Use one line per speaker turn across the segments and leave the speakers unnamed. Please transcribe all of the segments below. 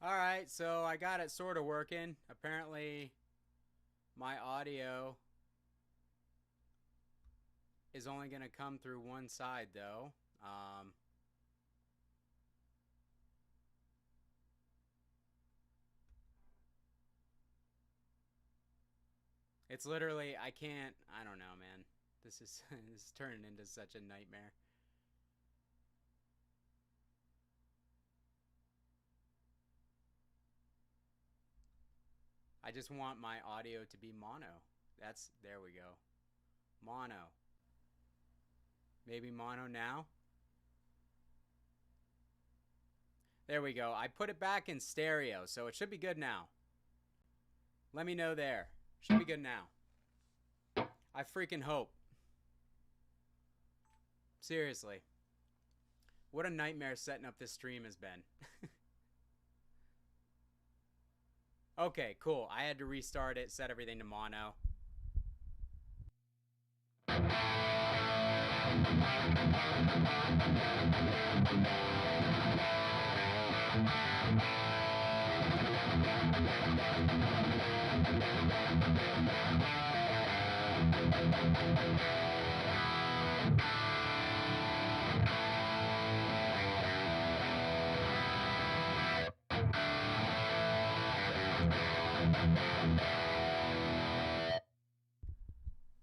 Alright, so I got it sort of working. Apparently, my audio is only going to come through one side, though. It's literally, I don't know, man. This is, this is turning into such a nightmare. I just want my audio to be mono. There we go. Mono. Maybe mono now? There we go. I put it back in stereo, so it should be good now. Let me know there. Should be good now. I freaking hope. Seriously. What a nightmare setting up this stream has been. Okay, cool. I had to restart it, set everything to mono.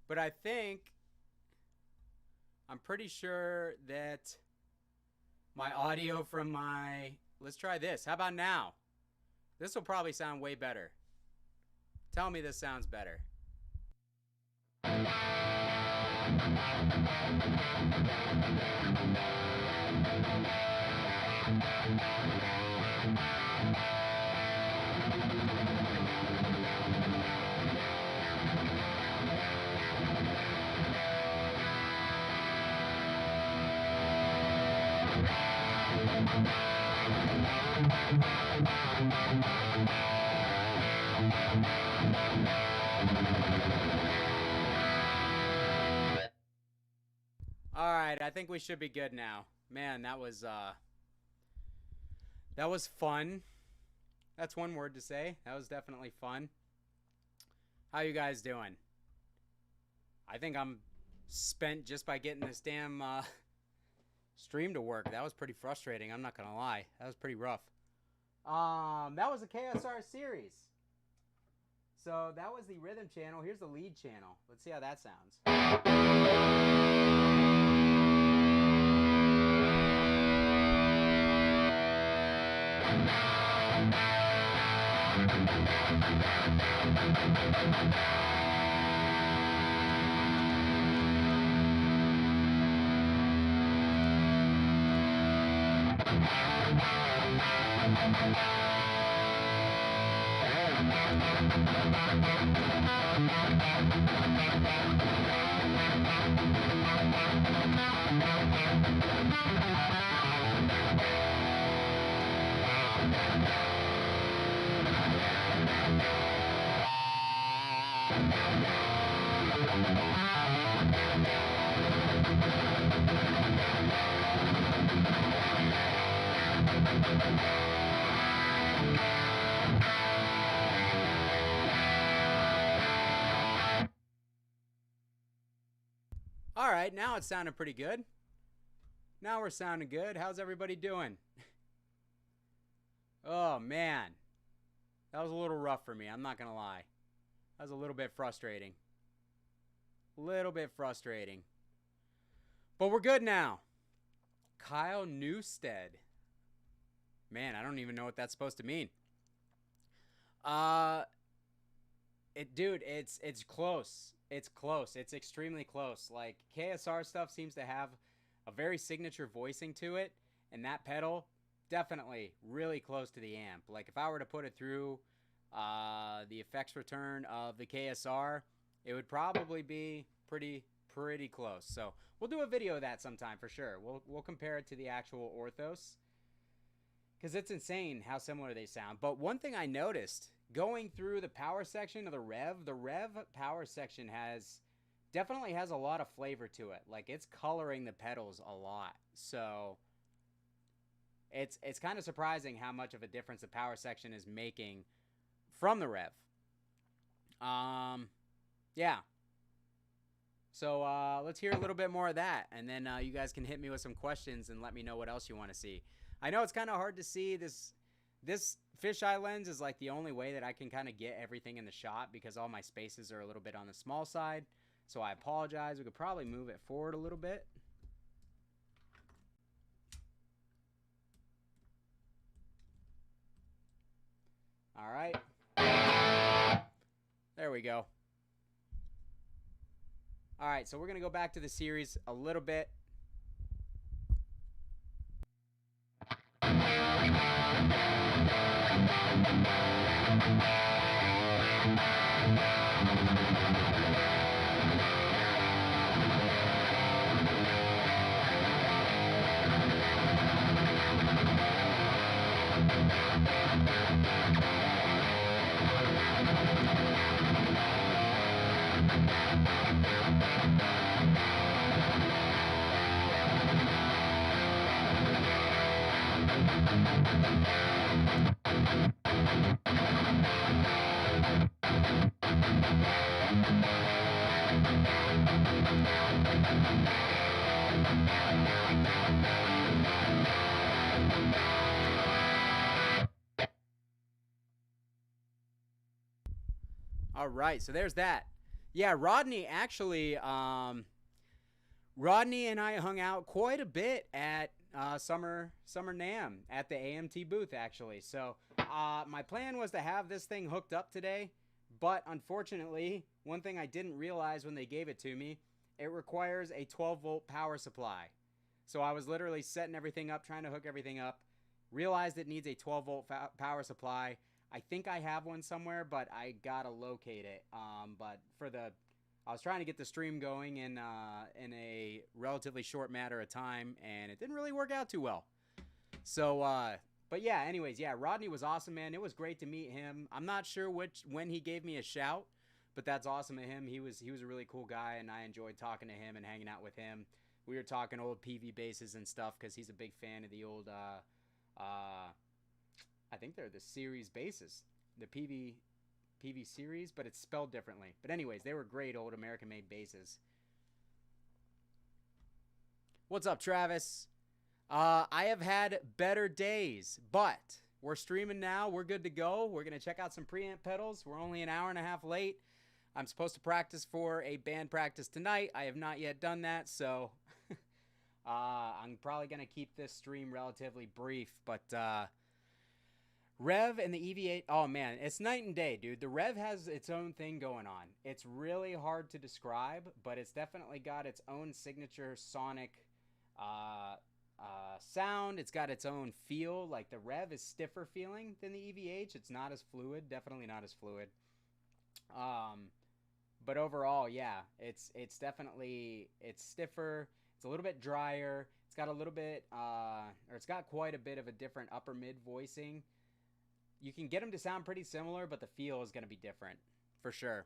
But I'm pretty sure that my audio from let's try this. How about now? This will probably sound way better. Tell me this sounds better. Alright, I think we should be good now. Man, that was fun. That's one word to say. That was definitely fun. How you guys doing? I think I'm spent just by getting this damn stream to work. That was pretty frustrating, I'm not gonna lie. That was pretty rough. That was a KSR Series. So that was the rhythm channel. Here's the lead channel. Let's see how that sounds. All right, now it's sounding pretty good. Now we're sounding good. How's everybody doing? Oh, man. That was a little rough for me. I'm not going to lie. That was a little bit frustrating. Little bit frustrating. But we're good now. Kyle Newstead. Man, I don't even know what that's supposed to mean. Dude, it's close. It's close. It's extremely close. Like, KSR stuff seems to have a very signature voicing to it, and that pedal, definitely really close to the amp. Like, if I were to put it through the effects return of the KSR, it would probably be pretty close. So we'll do a video of that sometime for sure. We'll compare it to the actual Orthos, because it's insane how similar they sound. But one thing I noticed going through the power section of the Rev power section definitely has a lot of flavor to it. Like, it's coloring the pedals a lot. So it's kind of surprising how much of a difference the power section is making from the Rev. Yeah. So let's hear a little bit more of that, and then you guys can hit me with some questions and let me know what else you want to see. I know it's kind of hard to see. This fisheye lens is like the only way that I can kind of get everything in the shot, because all my spaces are a little bit on the small side. So I apologize. We could probably move it forward a little bit. All right. There we go. All right, so we're going to go back to the series a little bit. All right, so there's that. Yeah, Rodney actually, Rodney and I hung out quite a bit at Summer NAMM at the AMT booth, actually. So my plan was to have this thing hooked up today, but unfortunately, one thing I didn't realize when they gave it to me, it requires a 12-volt power supply. So I was literally setting everything up, trying to hook everything up, realized it needs a 12-volt power supply. I think I have one somewhere, but I gotta locate it. But I was trying to get the stream going in a relatively short matter of time, and it didn't really work out too well. So, but yeah, anyways, yeah, Rodney was awesome, man. It was great to meet him. I'm not sure when he gave me a shout, but that's awesome of him. He was a really cool guy, and I enjoyed talking to him and hanging out with him. We were talking old PV basses and stuff, because he's a big fan of the old, I think they're the Series basses, the PV Series, but it's spelled differently. But anyways, they were great old American-made basses. What's up, Travis? I have had better days, but we're streaming now. We're good to go. We're going to check out some preamp pedals. We're only an hour and a half late. I'm supposed to practice for a band practice tonight. I have not yet done that, so I'm probably going to keep this stream relatively brief, but Rev and the EV8, oh man, it's night and day, dude. The Rev has its own thing going on. It's really hard to describe, but it's definitely got its own signature sonic sound. It's got its own feel. Like, the Rev is stiffer feeling than the EVH. It's not as fluid, definitely not as fluid. But overall, yeah, it's definitely, it's stiffer. It's a little bit drier. It's got a little bit, or it's got quite a bit of a different upper mid voicing. You can get them to sound pretty similar, but the feel is going to be different for sure.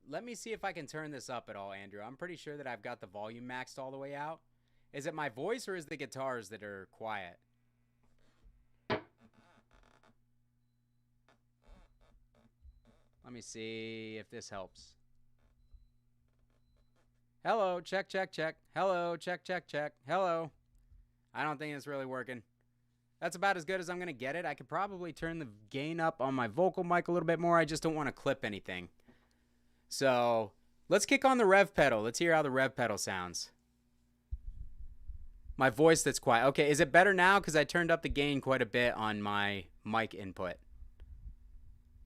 Let me see if I can turn this up at all, Andrew. I'm pretty sure that I've got the volume maxed all the way out. Is it my voice or is the guitars that are quiet? Let me see if this helps. Hello, check. Hello, check. Hello. I don't think it's really working. That's about as good as I'm going to get it. I could probably turn the gain up on my vocal mic a little bit more. I just don't want to clip anything. So let's kick on the rev pedal. Let's hear how the rev pedal sounds. My voice that's quiet. Okay, is it better now? Because I turned up the gain quite a bit on my mic input.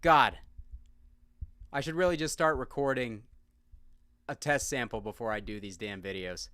God. I should really just start recording a test sample before I do these damn videos.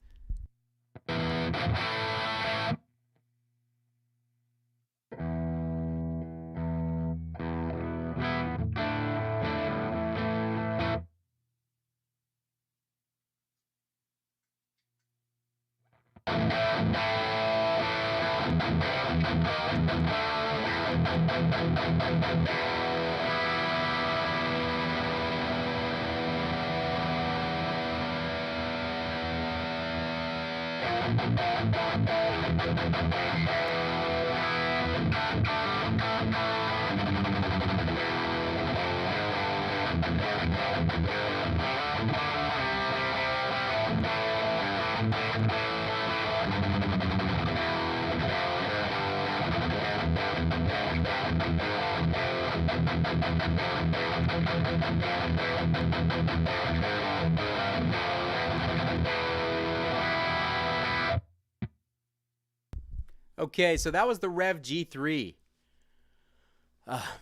Okay, so that was the Rev G3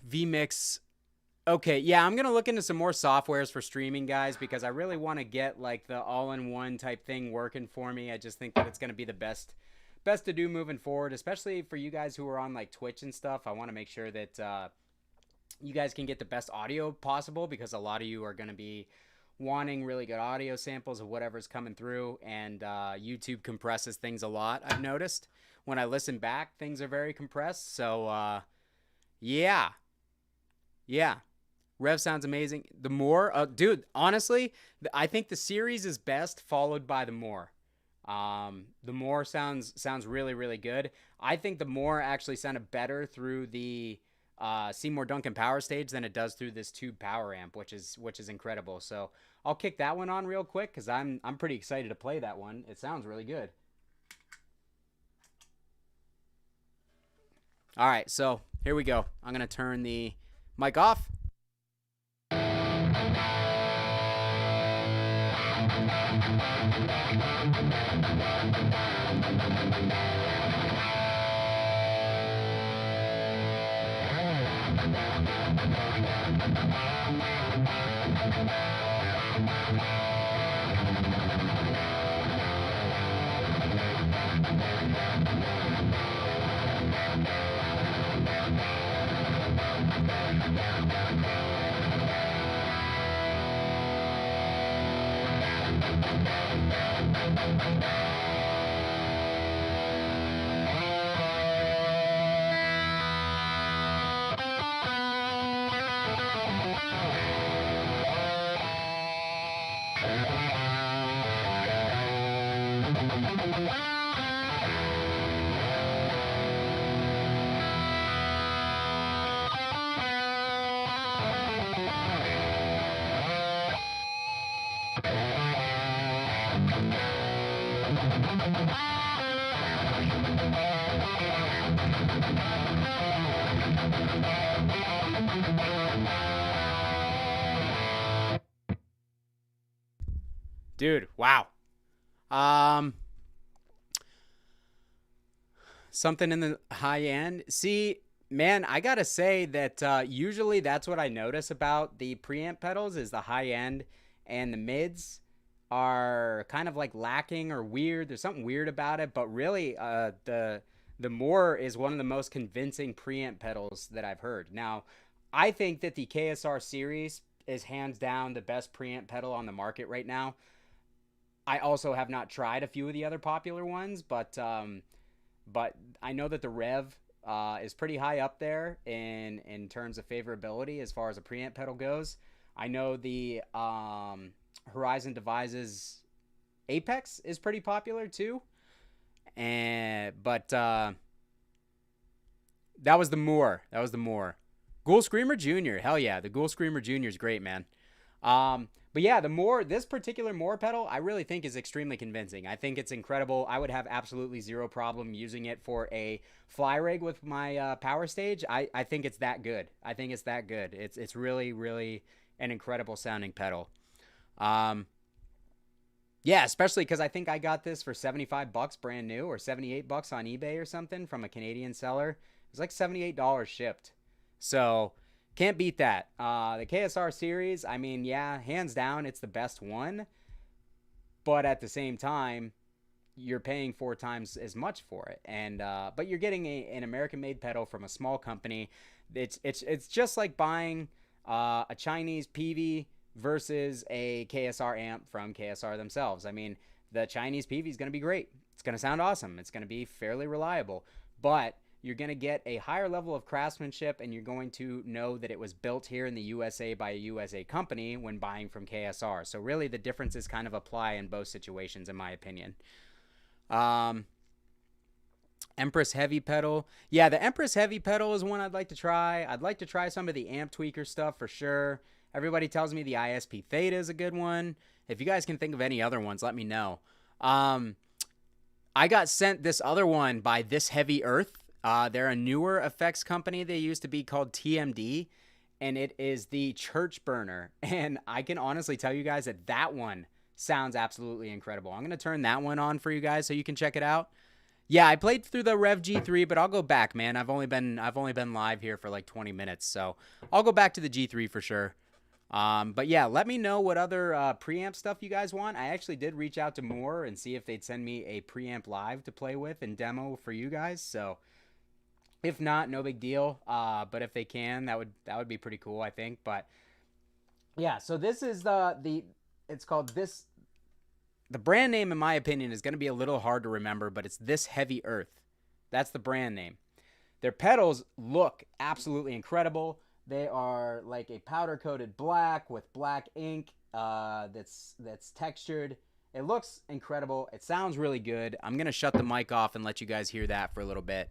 vMix. Okay, yeah, I'm gonna look into some more softwares for streaming, guys, because I really want to get like the all-in-one type thing working for me. I just think that it's gonna be the best to do moving forward, especially for you guys who are on like Twitch and stuff. I want to make sure that you guys can get the best audio possible, because a lot of you are gonna be wanting really good audio samples of whatever's coming through, and YouTube compresses things a lot. I've noticed when I listen back, things are very compressed. So yeah, Rev sounds amazing. The more, dude, honestly, I think the series is best, followed by the more. The more sounds really, really good. I think the more actually sounded better through the Seymour Duncan power stage than it does through this tube power amp, which is incredible. So I'll kick that one on real quick, because I'm pretty excited to play that one. It sounds really good. All right, so here we go. I'm gonna turn the mic off. Dude, wow. Something in the high end. See, man, I gotta say that usually that's what I notice about the preamp pedals, is the high end and the mids are kind of like lacking or weird. There's something weird about it, but really the more is one of the most convincing preamp pedals that I've heard. Now, I think that the KSR Series is hands down the best preamp pedal on the market right now. I also have not tried a few of the other popular ones, but I know that the Rev is pretty high up there in terms of favorability as far as a preamp pedal goes. I know the Horizon Devices Apex is pretty popular too, but that was the Moore. Ghoul Screamer Jr. Hell yeah, the Ghoul Screamer Jr. is great, man. But yeah, this particular Moore pedal, I really think is extremely convincing. I think it's incredible. I would have absolutely zero problem using it for a fly rig with my power stage. I think it's that good. I think it's that good. It's really, really an incredible sounding pedal. Yeah, especially because I think I got this for $75 brand new, or $78 on eBay or something from a Canadian seller. It was like $78 shipped. So can't beat that. The KSR Series, I mean, yeah, hands down, it's the best one. But at the same time, you're paying 4 times as much for it, and but you're getting an American-made pedal from a small company. It's just like buying a Chinese PV versus a KSR amp from KSR themselves. I mean, the Chinese PV is going to be great. It's going to sound awesome. It's going to be fairly reliable, but you're going to get a higher level of craftsmanship, and you're going to know that it was built here in the USA by a USA company when buying from KSR. So really the differences kind of apply in both situations, in my opinion. Empress Heavy pedal. Yeah, the Empress Heavy pedal is one I'd like to try. I'd like to try some of the amp tweaker stuff for sure. Everybody tells me the ISP Theta is a good one. If you guys can think of any other ones, let me know. I got sent this other one by This Heavy Earth. They're a newer effects company. They used to be called TMD, and it is the Church Burner. And I can honestly tell you guys that that one sounds absolutely incredible. I'm going to turn that one on for you guys so you can check it out. Yeah, I played through the Rev G3, but I'll go back, man. I've only been live here for like 20 minutes, so I'll go back to the G3 for sure. But yeah, let me know what other preamp stuff you guys want. I actually did reach out to Moore and see if they'd send me a preamp live to play with and demo for you guys. So if not, no big deal. But if they can, that would be pretty cool, I think. But yeah, so this is it's called this. The brand name, in my opinion, is going to be a little hard to remember, but it's This Heavy Earth. That's the brand name. Their pedals look absolutely incredible. They are like a powder-coated black with black ink that's textured. It looks incredible. It sounds really good. I'm going to shut the mic off and let you guys hear that for a little bit.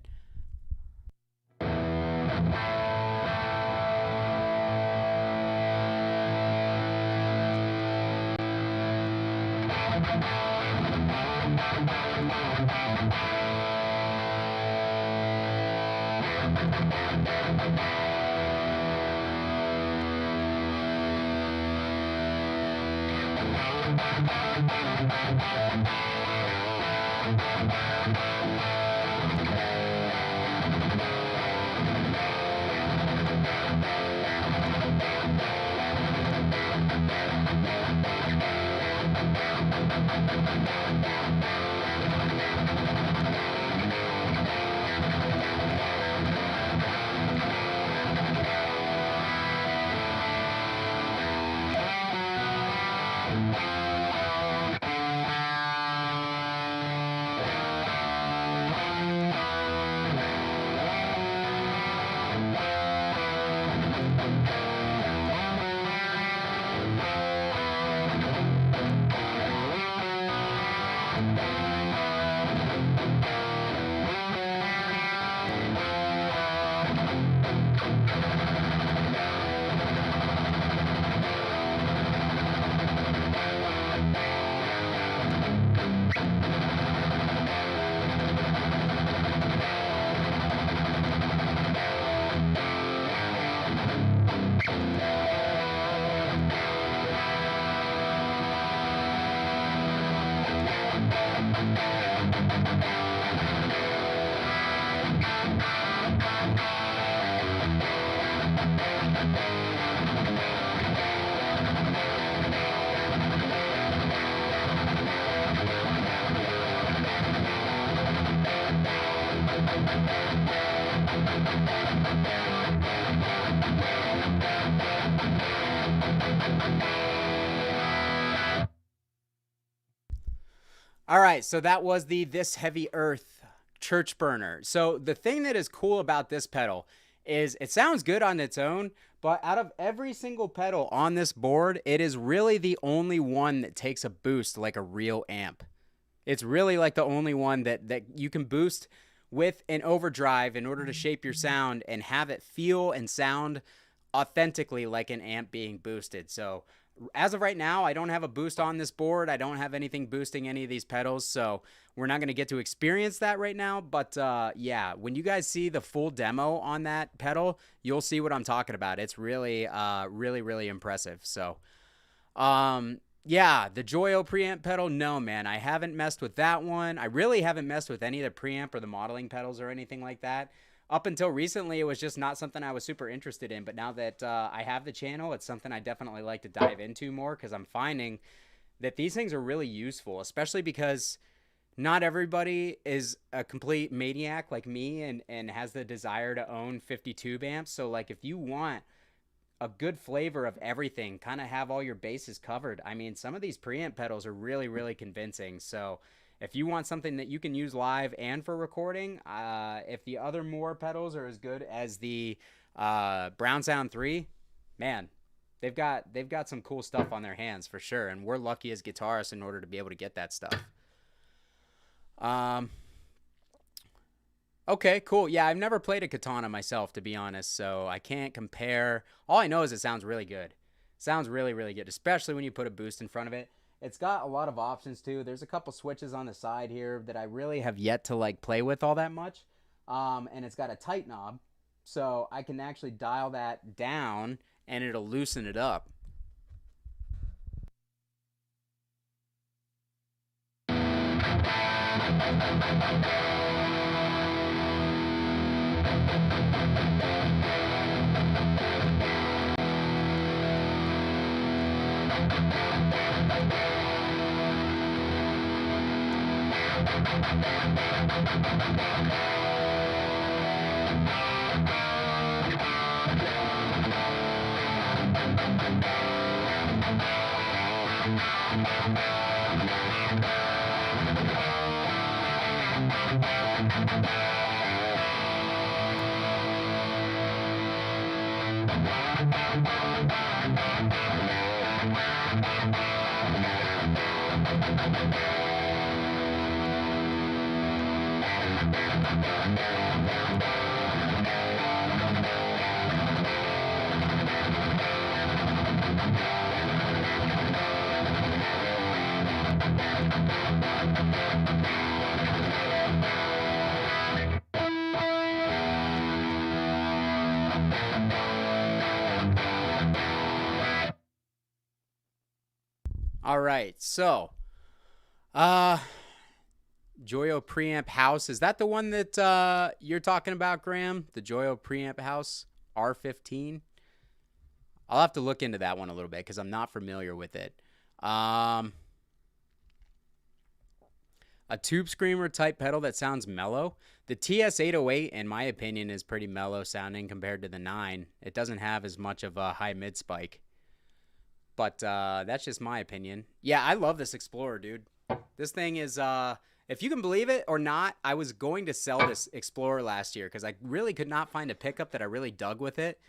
All right, so that was the This Heavy Earth Church Burner. So the thing that is cool about this pedal is it sounds good on its own, but out of every single pedal on this board, it is really the only one that takes a boost like a real amp. It's really like the only one that you can boost with an overdrive in order to shape your sound and have it feel and sound authentically like an amp being boosted. So as of right now, I don't have a boost on this board. I don't have anything boosting any of these pedals, so we're not going to get to experience that right now. But yeah, when you guys see the full demo on that pedal, you'll see what I'm talking about. It's really, really impressive. So, yeah, the Joyo preamp pedal, no, man, I haven't messed with that one. I really haven't messed with any of the preamp or the modeling pedals or anything like that. Up until recently, it was just not something I was super interested in. But now that I have the channel, it's something I definitely like to dive into more, because I'm finding that these things are really useful, especially because not everybody is a complete maniac like me and has the desire to own 50 tube amps. So, like, if you want a good flavor of everything, kind of have all your bases covered, I mean, some of these preamp pedals are really convincing. So if you want something that you can use live and for recording, if the other Moore pedals are as good as the Brown Sound 3, man, they've got some cool stuff on their hands for sure. And we're lucky as guitarists in order to be able to get that stuff. Okay, cool. Yeah, I've never played a Katana myself, to be honest, so I can't compare. All I know is it sounds really good. It sounds really good, especially when you put a boost in front of it. It's got a lot of options too. There's a couple switches on the side here that I really have yet to like play with all that much. And it's got a tight knob, so I can actually dial that down and it'll loosen it up. All right, so Joyo preamp house, is that the one that you're talking about, Graham? The Joyo preamp house R15? I'll have to look into that one a little bit because I'm not familiar with it. A tube screamer type pedal that sounds mellow. The TS808, in my opinion, is pretty mellow sounding compared to the 9. It doesn't have as much of a high mid spike. But that's just my opinion. Yeah, I love this Explorer, dude. This thing is, if you can believe it or not, I was going to sell this Explorer last year because I really could not find a pickup that I really dug with it.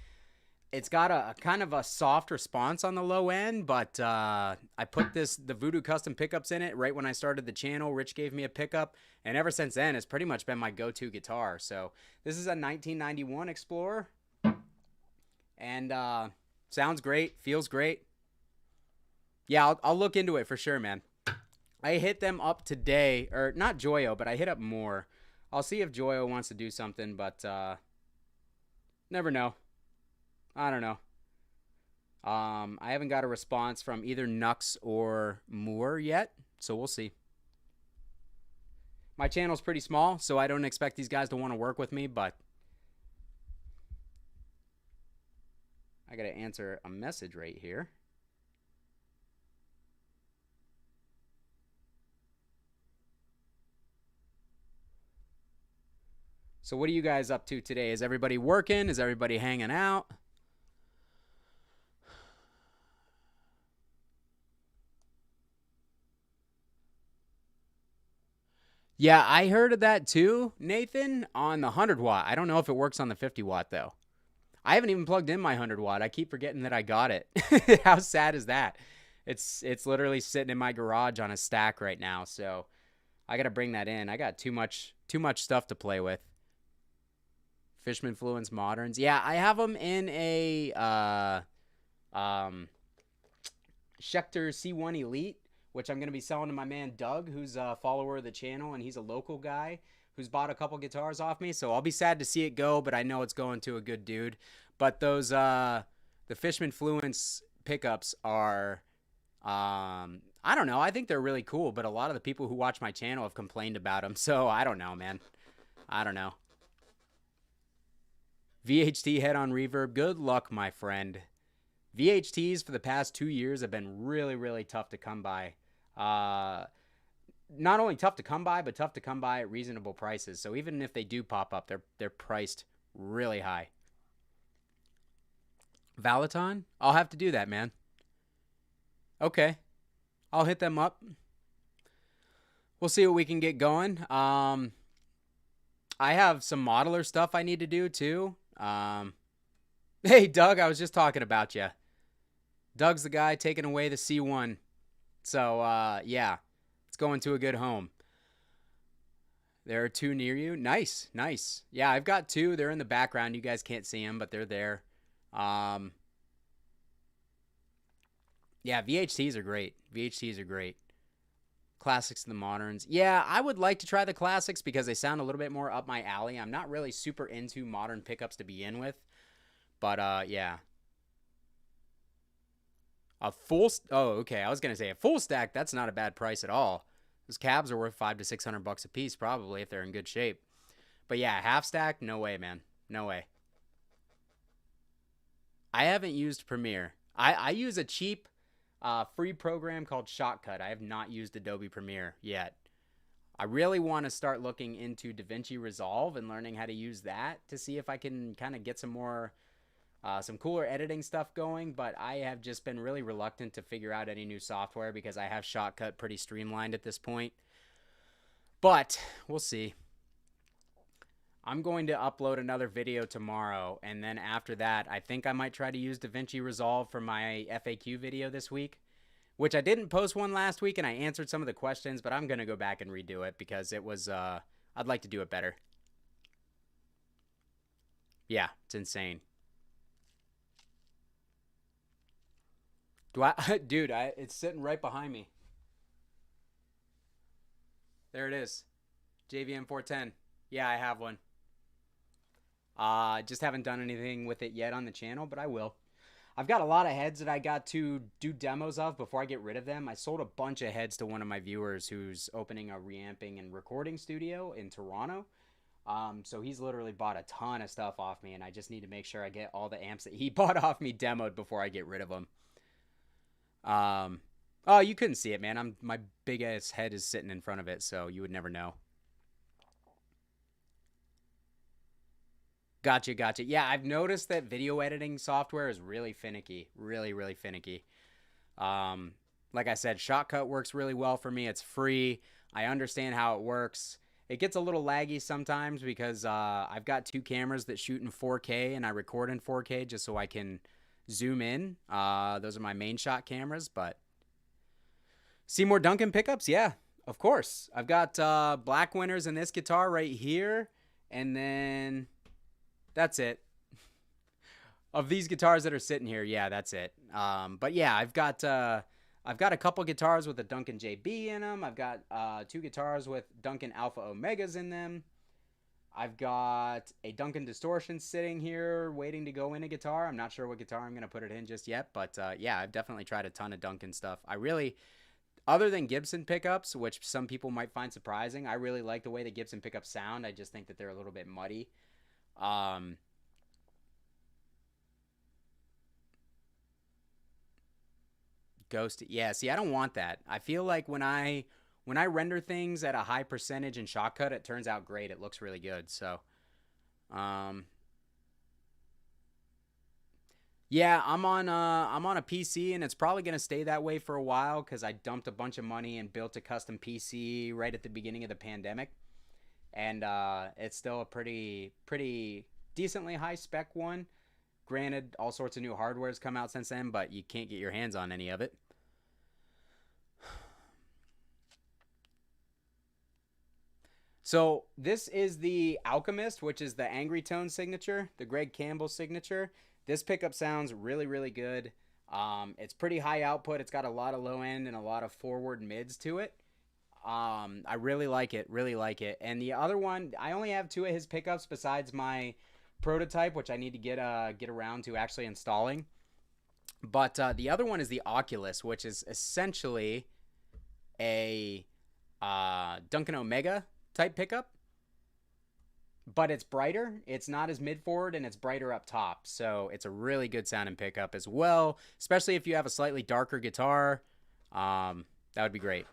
It's got a kind of a soft response on the low end, but I put the Voodoo Custom pickups in it right when I started the channel. Rich gave me a pickup, and ever since then, it's pretty much been my go-to guitar. So this is a 1991 Explorer, and sounds great, feels great. Yeah, I'll look into it for sure, man. I hit them up today, or not Joyo, but I hit up Moore. I'll see if Joyo wants to do something, but never know. I don't know. I haven't got a response from either Nux or Moore yet, so we'll see. My channel's pretty small, so I don't expect these guys to want to work with me, but I got to answer a message right here. So what are you guys up to today? Is everybody working? Is everybody hanging out? Yeah, I heard of that too, Nathan, on the 100 watt. I don't know if it works on the 50 watt though. I haven't even plugged in my 100 watt. I keep forgetting that I got it. How sad is that? It's literally sitting in my garage on a stack right now, so I got to bring that in. I got too much stuff to play with. Fishman Fluence Moderns. Yeah, I have them in a Schecter C1 Elite, which I'm going to be selling to my man Doug, who's a follower of the channel, and he's a local guy who's bought a couple guitars off me. So I'll be sad to see it go, but I know it's going to a good dude. But those the Fishman Fluence pickups are I don't know. I think they're really cool, but a lot of the people who watch my channel have complained about them. So I don't know, man. I don't know. VHT head-on reverb. Good luck, my friend. VHTs for the past 2 years have been really, really tough to come by. Not only tough to come by, but tough to come by at reasonable prices. So even if they do pop up, they're priced really high. Valaton? I'll have to do that, man. Okay. I'll hit them up. We'll see what we can get going. I have some modeler stuff I need to do too. Hey, Doug, I was just talking about you. Doug's the guy taking away the C1. So, yeah, it's going to a good home. There are 2 near you. Nice, nice. Yeah, I've got 2. They're in the background. You guys can't see them, but they're there. Yeah, VHTs are great. VHTs are great. Classics and the moderns. Yeah, I would like to try the classics because they sound a little bit more up my alley. I'm not really super into modern pickups to begin with. But, yeah. Oh, okay. I was going to say a full stack, that's not a bad price at all. Those cabs are worth $500 to $600 a piece probably if they're in good shape. But yeah, half stack, no way, man. No way. I haven't used Premiere. I use a cheap free program called Shotcut. I have not used Adobe Premiere yet. I really want to start looking into DaVinci Resolve and learning how to use that to see if I can kind of get some more, some cooler editing stuff going. But I have just been really reluctant to figure out any new software because I have Shotcut pretty streamlined at this point. But we'll see. I'm going to upload another video tomorrow, and then after that, I think I might try to use DaVinci Resolve for my FAQ video this week, which I didn't post one last week, and I answered some of the questions, but I'm going to go back and redo it because it was, I'd like to do it better. Yeah, it's insane. Dude, it's sitting right behind me. There it is. JVM 410. Yeah, I have one. Just haven't done anything with it yet on the channel, but I will. I've got a lot of heads that I got to do demos of before I get rid of them. I sold a bunch of heads to one of my viewers who's opening a reamping and recording studio in Toronto. So he's literally bought a ton of stuff off me, and I just need to make sure I get all the amps that he bought off me demoed before I get rid of them. Oh, you couldn't see it, man. My big ass head is sitting in front of it, so you would never know. Gotcha. Yeah, I've noticed that video editing software is really finicky. Really, really finicky. Like I said, Shotcut works really well for me. It's free. I understand how it works. It gets a little laggy sometimes because I've got 2 cameras that shoot in 4K, and I record in 4K just so I can zoom in. Those are my main shot cameras, but Seymour Duncan pickups? Yeah, of course. I've got black winners in this guitar right here, and then that's it. Of these guitars that are sitting here, yeah, that's it. But yeah, I've got a couple guitars with a Duncan JB in them. I've got 2 guitars with Duncan Alpha Omegas in them. I've got a Duncan Distortion sitting here waiting to go in a guitar. I'm not sure what guitar I'm going to put it in just yet, but yeah, I've definitely tried a ton of Duncan stuff. I really, other than Gibson pickups, which some people might find surprising, I really like the way the Gibson pickups sound. I just think that they're a little bit muddy. Ghost, yeah, see, I don't want that. I feel like when I render things at a high percentage in Shotcut, it turns out great. It looks really good. So, yeah, I'm on a PC, and it's probably gonna stay that way for a while because I dumped a bunch of money and built a custom PC right at the beginning of the pandemic, and it's still a pretty decently high spec one. Granted, all sorts of new hardware has come out since then, but you can't get your hands on any of it. So this is the Alchemist, which is the Angry Tone signature, the Greg Campbell signature. This pickup sounds really, really good. It's pretty high output. It's got a lot of low end and a lot of forward mids to it. I really like it, really like it. And the other one, I only have 2 of his pickups besides my prototype, which I need to get around to actually installing. But the other one is the Oculus, which is essentially a Duncan Omega type pickup, but it's brighter. It's not as mid forward, and it's brighter up top. So it's a really good sounding pickup as well, especially if you have a slightly darker guitar. That would be great.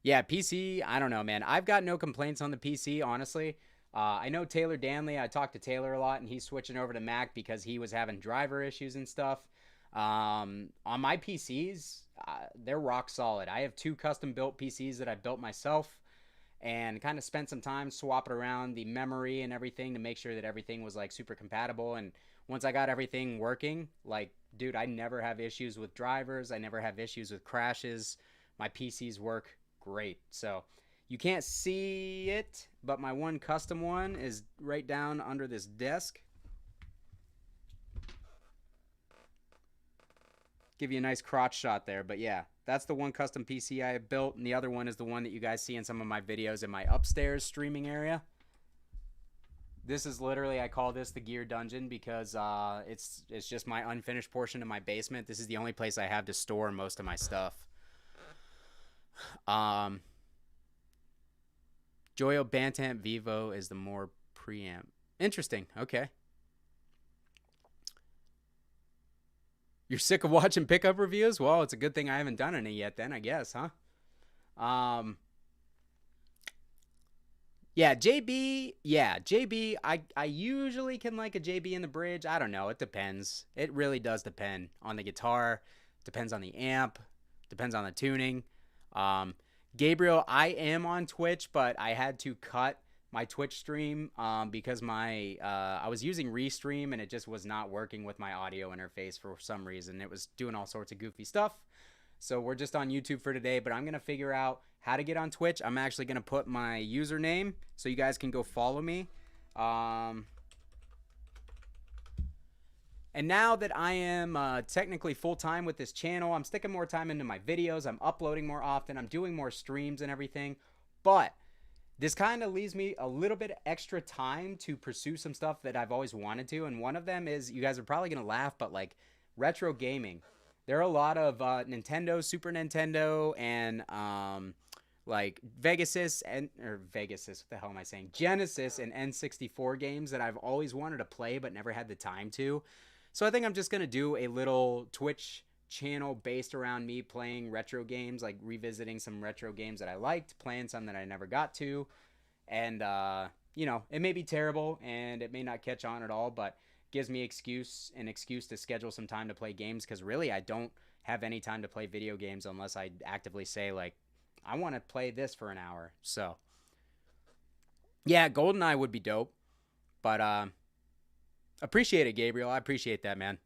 Yeah, PC, I don't know, man. I've got no complaints on the PC, honestly. I know Taylor Danley. I talked to Taylor a lot, and he's switching over to Mac because he was having driver issues and stuff. On my PCs, they're rock solid. I have 2 custom built PCs that I built myself and kind of spent some time swapping around the memory and everything to make sure that everything was like super compatible. And once I got everything working, like, dude, I never have issues with drivers. I never have issues with crashes. My PCs work great. So you can't see it, but my one custom one is right down under this desk. Give you a nice crotch shot there, but yeah, that's the one custom PC I have built, and the other one is the one that you guys see in some of my videos in my upstairs streaming area. This is literally, I call this the gear dungeon because it's just my unfinished portion of my basement. This is the only place I have to store most of my stuff. Joyo Bantamp Vivo is the more preamp. Interesting. Okay. You're sick of watching pickup reviews? Well, it's a good thing I haven't done any yet then, I guess, huh? Yeah, JB. Yeah, JB. I usually can like a JB in the bridge. I don't know. It depends. It really does depend on the guitar. Depends on the amp. Depends on the tuning. Gabriel, I am on Twitch, but I had to cut my Twitch stream because I was using Restream and it just was not working with my audio interface for some reason. It was doing all sorts of goofy stuff. So we're just on YouTube for today, but I'm going to figure out how to get on Twitch. I'm actually going to put my username so you guys can go follow me. And now that I am technically full-time with this channel, I'm sticking more time into my videos. I'm uploading more often. I'm doing more streams and everything. But this kind of leaves me a little bit extra time to pursue some stuff that I've always wanted to. And one of them is, you guys are probably going to laugh, but like retro gaming. There are a lot of Nintendo, Super Nintendo, and like Genesis, what the hell am I saying? Genesis and N64 games that I've always wanted to play but never had the time to. So I think I'm just going to do a little Twitch channel based around me playing retro games, like revisiting some retro games that I liked, playing some that I never got to. And, you know, it may be terrible and it may not catch on at all, but gives me an excuse to schedule some time to play games, because really I don't have any time to play video games unless I actively say, like, I want to play this for an hour. So, yeah, GoldenEye would be dope, but appreciate it, Gabriel. I appreciate that, man.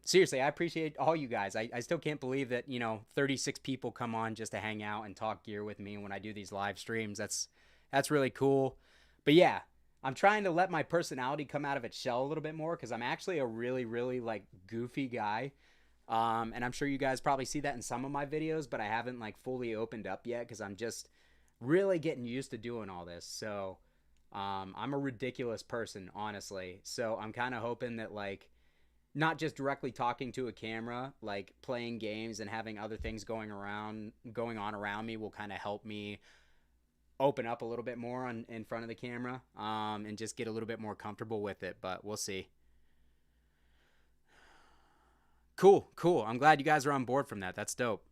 Seriously, I appreciate all you guys. I still can't believe that, you know, 36 people come on just to hang out and talk gear with me when I do these live streams. That's really cool. But yeah, I'm trying to let my personality come out of its shell a little bit more, because I'm actually a really, really like goofy guy. And I'm sure you guys probably see that in some of my videos, but I haven't like fully opened up yet because I'm just really getting used to doing all this. So, I'm a ridiculous person, honestly. So I'm kind of hoping that, like, not just directly talking to a camera, like playing games and having other things going on around me will kind of help me open up a little bit more in front of the camera, and just get a little bit more comfortable with it, but we'll see. Cool. I'm glad you guys are on board from that. That's dope.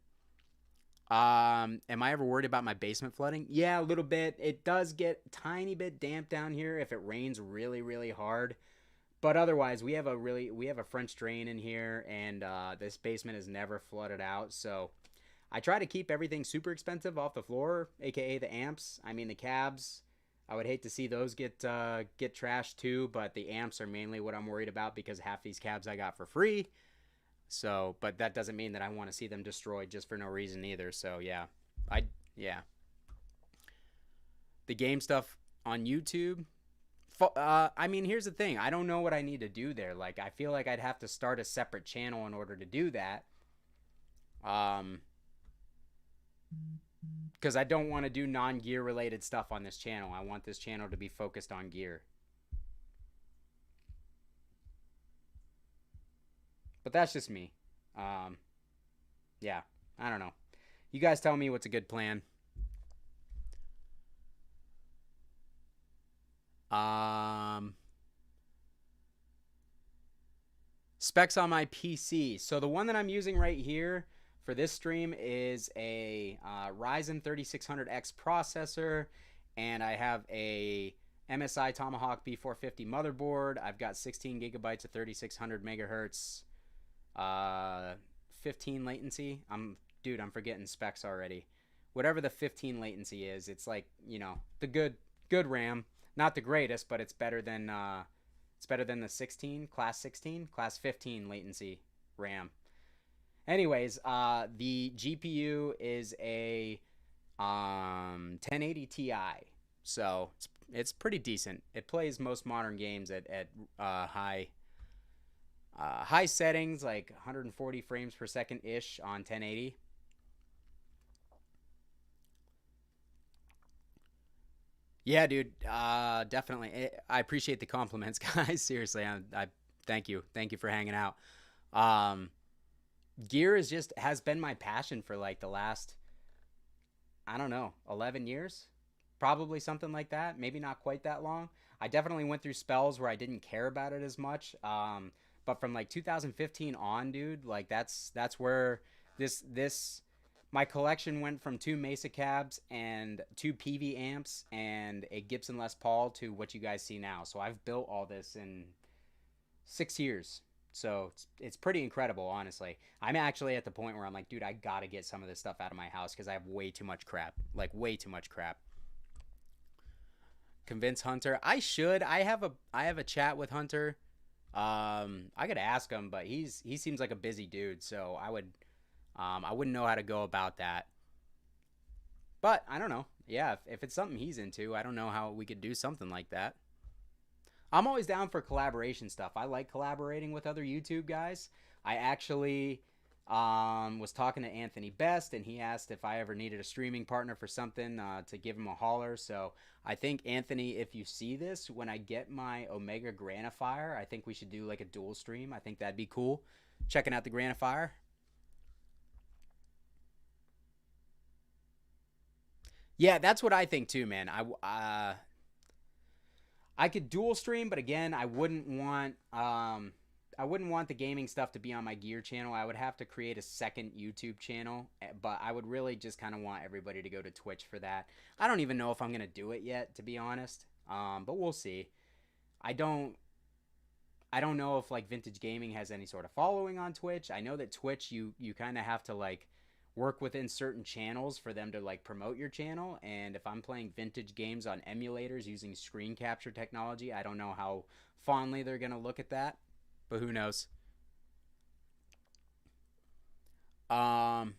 Am I ever worried about my basement flooding? Yeah, a little bit. It does get a tiny bit damp down here if it rains really, really hard. But otherwise, we have a French drain in here, and this basement is never flooded out. So I try to keep everything super expensive off the floor, aka the amps. I mean, the cabs, I would hate to see those get trashed too, but the amps are mainly what I'm worried about, because half these cabs I got for free. So, but that doesn't mean that I want to see them destroyed just for no reason either. So yeah, the game stuff on YouTube, I mean, here's the thing. I don't know what I need to do there. Like, I feel like I'd have to start a separate channel in order to do that. Because I don't want to do non-gear related stuff on this channel. I want this channel to be focused on gear. But that's just me. Yeah, I don't know. You guys tell me what's a good plan. Specs on my PC. So the one that I'm using right here for this stream is a Ryzen 3600X processor, and I have a MSI Tomahawk B450 motherboard. I've got 16 gigabytes of 3600 megahertz, 15 latency. Dude, I'm forgetting specs already. Whatever the 15 latency is, it's like, you know, the good RAM. Not the greatest, but it's better than the 16, class 15 latency RAM. Anyways, the GPU is a 1080 Ti, so it's pretty decent. It plays most modern games at high settings, like 140 frames per second ish on 1080. Yeah, dude. Definitely. I appreciate the compliments, guys. Seriously, I thank you for hanging out. Gear has been my passion for like the last, I don't know, 11 years, probably something like that. Maybe not quite that long. I definitely went through spells where I didn't care about it as much. But from like 2015 on, dude, like that's where my collection went from 2 Mesa cabs and 2 PV amps and a Gibson Les Paul to what you guys see now. So I've built all this in 6 years. So it's pretty incredible, honestly. I'm actually at the point where I'm like, dude, I gotta get some of this stuff out of my house because I have way too much crap. Like, way too much crap. Convince Hunter. I should. I have a chat with Hunter. I could ask him, but he seems like a busy dude, so I wouldn't know how to go about that. But I don't know. Yeah, if it's something he's into, I don't know how we could do something like that. I'm always down for collaboration stuff. I like collaborating with other YouTube guys. I actually was talking to Anthony Best, and he asked if I ever needed a streaming partner for something to give him a holler. So I think, Anthony, if you see this, when I get my Omega Grandifier, I think we should do like a dual stream. I think that'd be cool. Checking out the Grandifier. Yeah, that's what I think too, man. I could dual stream, but again, I wouldn't want the gaming stuff to be on my gear channel. I would have to create a second YouTube channel, but I would really just kind of want everybody to go to Twitch for that. I don't even know if I'm gonna do it yet, to be honest. But we'll see. I don't know if like Vintage Gaming has any sort of following on Twitch. I know that Twitch, you kind of have to like work within certain channels for them to like promote your channel, and if I'm playing vintage games on emulators using screen capture technology, I don't know how fondly they're gonna look at that, but who knows. I'm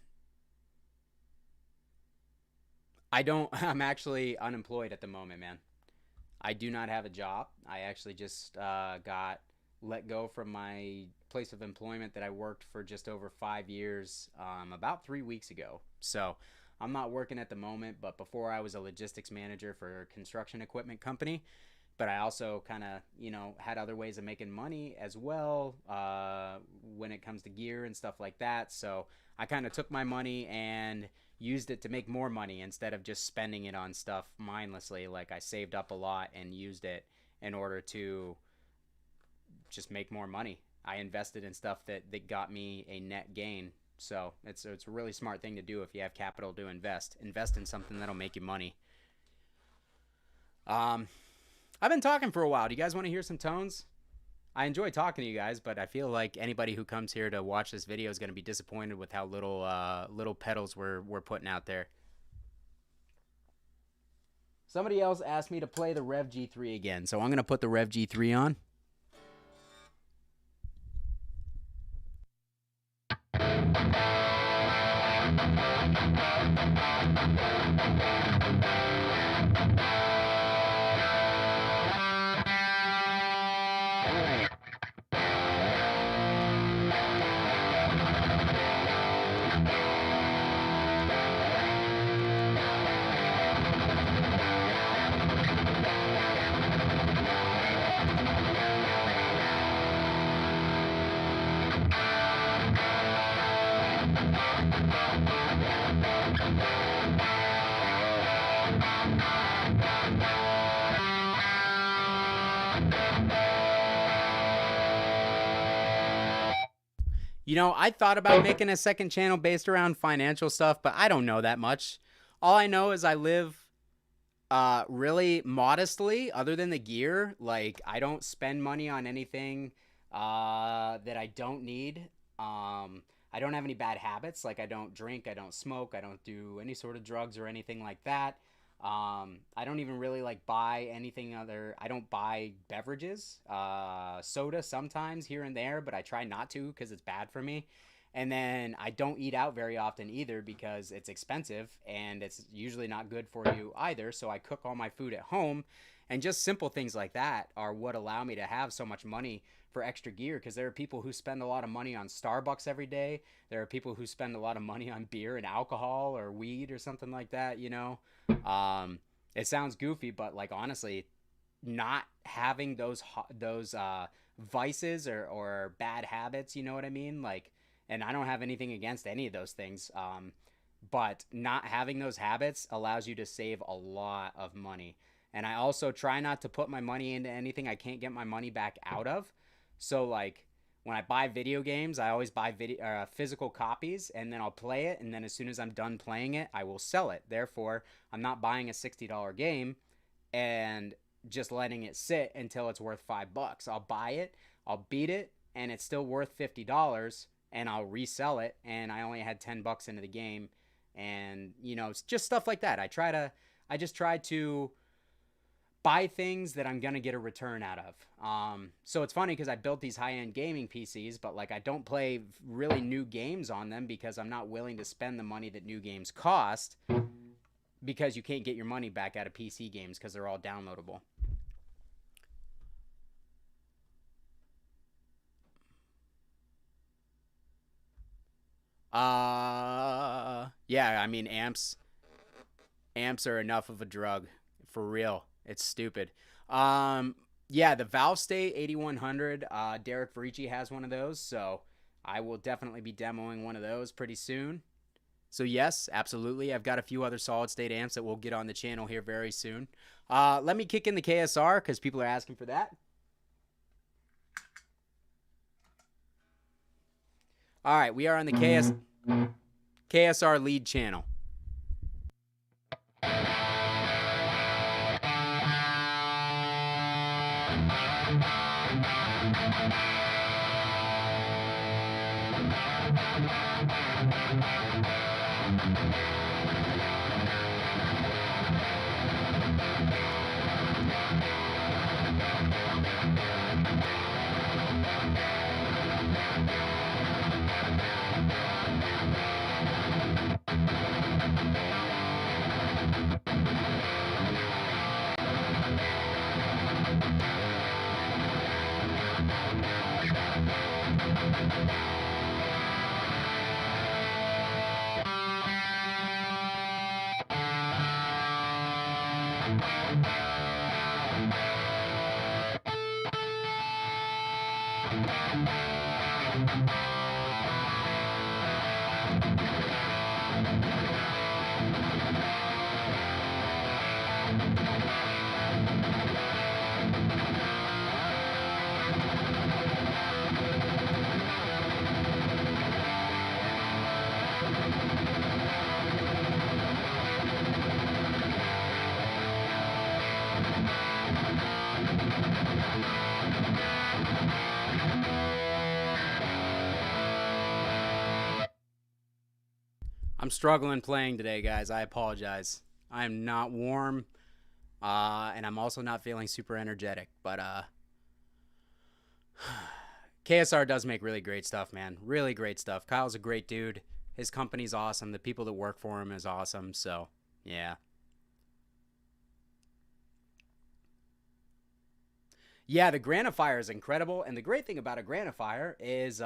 actually unemployed at the moment, man. I do not have a job. I actually just got let go from my place of employment that I worked for just over 5 years about 3 weeks ago. So I'm not working at the moment, but before I was a logistics manager for a construction equipment company. But I also kind of, had other ways of making money as well when it comes to gear and stuff like that. So I kind of took my money and used it to make more money instead of just spending it on stuff mindlessly. Like, I saved up a lot and used it in order to just make more money. I invested in stuff that got me a net gain. So it's a really smart thing to do if you have capital to invest. Invest in something that'll make you money. I've been talking for a while. Do you guys want to hear some tones? I enjoy talking to you guys, but I feel like anybody who comes here to watch this video is going to be disappointed with how little pedals we're putting out there. Somebody else asked me to play the Rev G3 again, so I'm going to put the Rev G3 on. You know, I thought about making a second channel based around financial stuff, but I don't know that much. All I know is I live really modestly, other than the gear. Like, I don't spend money on anything that I don't need. I don't have any bad habits. Like, I don't drink, I don't smoke, I don't do any sort of drugs or anything like that. I don't even really like buy anything other. I don't buy beverages, soda sometimes here and there, but I try not to because it's bad for me. And then I don't eat out very often either because it's expensive and it's usually not good for you either. So I cook all my food at home, and just simple things like that are what allow me to have so much money for extra gear, because there are people who spend a lot of money on Starbucks every day. There are people who spend a lot of money on beer and alcohol or weed or something like that, you know. It sounds goofy, but like honestly, not having those vices or bad habits, you know what I mean? Like, and I don't have anything against any of those things. But not having those habits allows you to save a lot of money. And I also try not to put my money into anything I can't get my money back out of. So like when I buy video games, I always buy physical copies, and then I'll play it, and then as soon as I'm done playing it, I will sell it. Therefore, I'm not buying a $60 game and just letting it sit until it's worth $5. I'll buy it, I'll beat it, and it's still worth $50, and I'll resell it, and I only had $10 into the game. And you know, it's just stuff like that. I just try to buy things that I'm gonna get a return out of. So it's funny because I built these high-end gaming PCs, but like I don't play really new games on them because I'm not willing to spend the money that new games cost, because you can't get your money back out of PC games because they're all downloadable. Yeah, I mean amps are enough of a drug, for real. It's stupid. Yeah, the Valve State 8100, Derek Verici has one of those, so I will definitely be demoing one of those pretty soon. So yes, absolutely. I've got a few other solid state amps that we'll get on the channel here very soon. Let me kick in the KSR because people are asking for that. All right, we are on the KSR lead channel. I'm struggling playing today, guys. I apologize. I am not warm, and I'm also not feeling super energetic. But KSR does make really great stuff, man. Really great stuff. Kyle's a great dude. His company's awesome. The people that work for him is awesome. So, yeah. Yeah, the Grandifier is incredible, and the great thing about a Grandifier is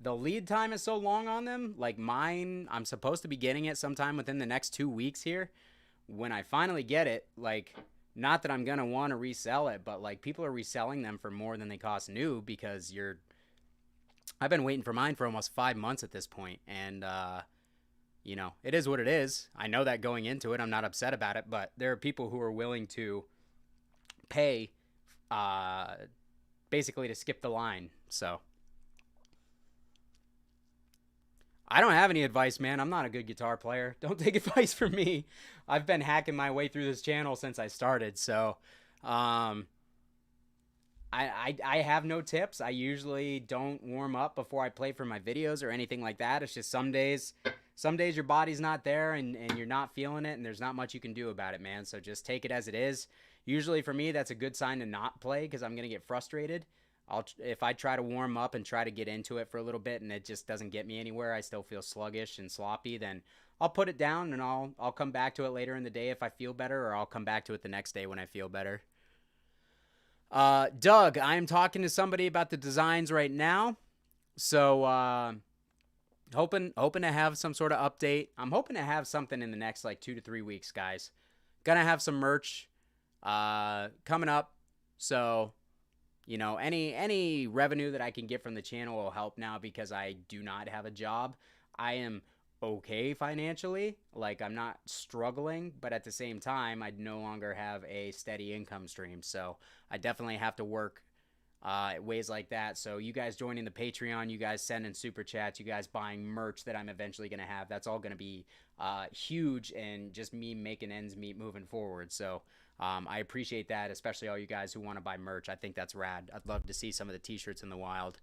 the lead time is so long on them. Like mine, I'm supposed to be getting it sometime within the next 2 weeks here. When I finally get it, like, not that I'm gonna want to resell it, but like people are reselling them for more than they cost new because I've been waiting for mine for almost 5 months at this point, and you know, it is what it is. I know that going into it, I'm not upset about it, but there are people who are willing to pay uh, basically to skip the line. So I don't have any advice, man. I'm not a good guitar player. Don't take advice from me. I've been hacking my way through this channel since I started, so um, I have no tips. I usually don't warm up before I play for my videos or anything like that. It's just some days your body's not there and you're not feeling it, and there's not much you can do about it, man. So just take it as it is. Usually for me, that's a good sign to not play because I'm gonna get frustrated. If I try to warm up and try to get into it for a little bit and it just doesn't get me anywhere, I still feel sluggish and sloppy, then I'll put it down and I'll come back to it later in the day if I feel better, or I'll come back to it the next day when I feel better. Doug, I'm talking to somebody about the designs right now. So, hoping to have some sort of update. I'm hoping to have something in the next like 2 to 3 weeks, guys. Gonna have some merch, coming up. So, you know, any revenue that I can get from the channel will help now because I do not have a job. I am okay financially. Like, I'm not struggling, but at the same time, I no longer have a steady income stream. So I definitely have to work ways like that. So you guys joining the Patreon, you guys sending super chats, you guys buying merch that I'm eventually going to have, that's all going to be huge, and just me making ends meet moving forward. So I appreciate that, especially all you guys who want to buy merch. I think that's rad. I'd love to see some of the t-shirts in the wild.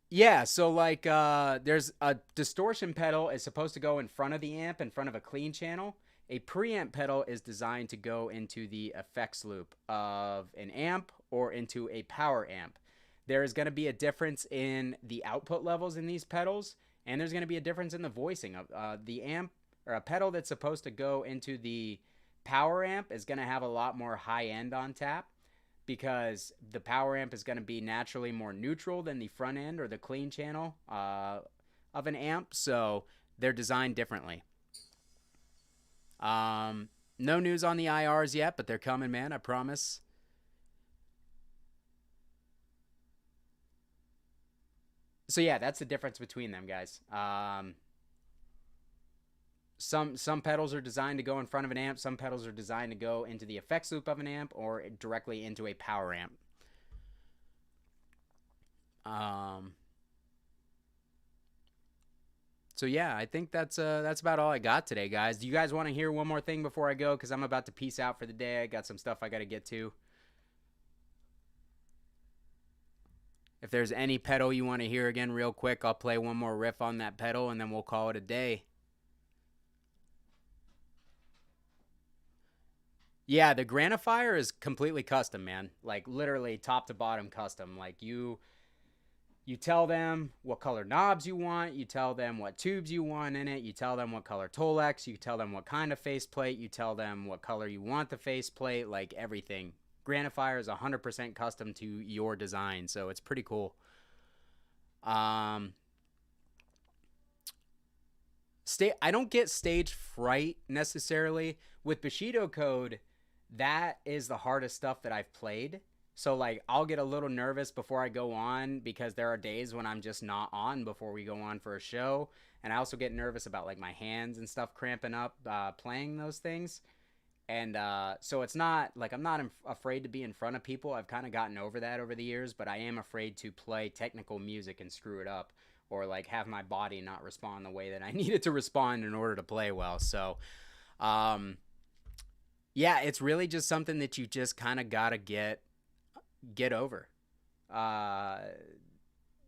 Yeah, so like there's a distortion pedal is supposed to go in front of the amp, in front of a clean channel. A preamp pedal is designed to go into the effects loop of an amp or into a power amp. There is going to be a difference in the output levels in these pedals, and there's going to be a difference in the voicing of the amp, or a pedal that's supposed to go into the power amp is going to have a lot more high end on tap, because the power amp is going to be naturally more neutral than the front end or the clean channel of an amp. So they're designed differently. No news on the IRs yet, but they're coming, man. I promise. So yeah, that's the difference between them, guys. Some pedals are designed to go in front of an amp. Some pedals are designed to go into the effects loop of an amp or directly into a power amp. So yeah, I think that's about all I got today, guys. Do you guys want to hear one more thing before I go? Because I'm about to peace out for the day. I got some stuff I got to get to. If there's any pedal you want to hear again real quick, I'll play one more riff on that pedal and then we'll call it a day. Yeah, the Grandifier is completely custom, man. Like literally top to bottom custom. Like you tell them what color knobs you want, you tell them what tubes you want in it, you tell them what color Tolex, you tell them what kind of faceplate, you tell them what color you want the faceplate, like everything. Grandifier is 100% custom to your design, so it's pretty cool. I don't get stage fright necessarily. With Bushido code, that is the hardest stuff that I've played. So like I'll get a little nervous before I go on, because there are days when I'm just not on before we go on for a show, and I also get nervous about like my hands and stuff cramping up playing those things. And so it's not like I'm not afraid to be in front of people. I've kind of gotten over that over the years, but I am afraid to play technical music and screw it up, or like have my body not respond the way that I need it to respond in order to play well. So yeah, it's really just something that you just kind of gotta get over.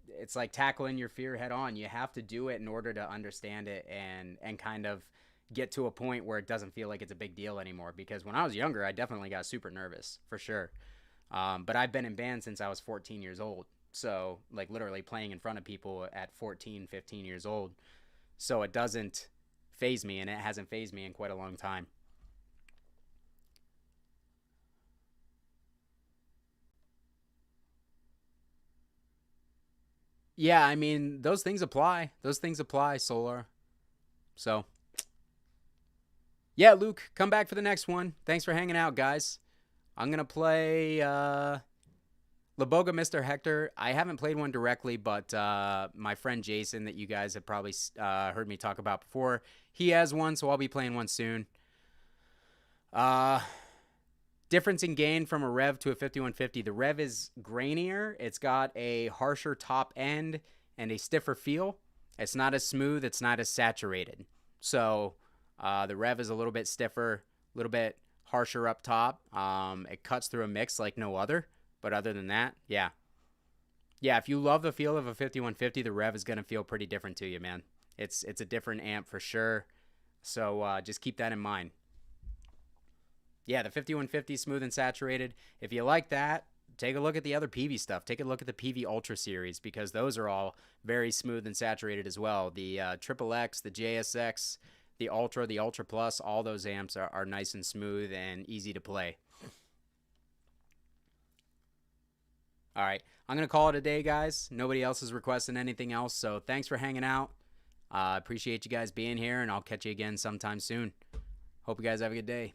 It's like tackling your fear head on. You have to do it in order to understand it and kind of get to a point where it doesn't feel like it's a big deal anymore. Because when I was younger, I definitely got super nervous, for sure. But I've been in bands since I was 14 years old. So like literally playing in front of people at 14, 15 years old. So it doesn't phase me, and it hasn't phased me in quite a long time. Yeah, I mean, those things apply. Those things apply, Solar. So, yeah, Luke, come back for the next one. Thanks for hanging out, guys. I'm going to play La Boga Mr. Hector. I haven't played one directly, but my friend Jason, that you guys have probably heard me talk about before, he has one, so I'll be playing one soon. Difference in gain from a Rev to a 5150. The Rev is grainier. It's got a harsher top end and a stiffer feel. It's not as smooth. It's not as saturated. So the Rev is a little bit stiffer, a little bit harsher up top. It cuts through a mix like no other. But other than that, yeah. Yeah, if you love the feel of a 5150, the Rev is going to feel pretty different to you, man. It's a different amp for sure. So just keep that in mind. Yeah, the 5150 smooth and saturated. If you like that, take a look at the other PV stuff. Take a look at the PV Ultra series because those are all very smooth and saturated as well. The Triple X, the JSX, the Ultra Plus, all those amps are nice and smooth and easy to play. All right, I'm going to call it a day, guys. Nobody else is requesting anything else, so thanks for hanging out. Appreciate you guys being here, and I'll catch you again sometime soon. Hope you guys have a good day.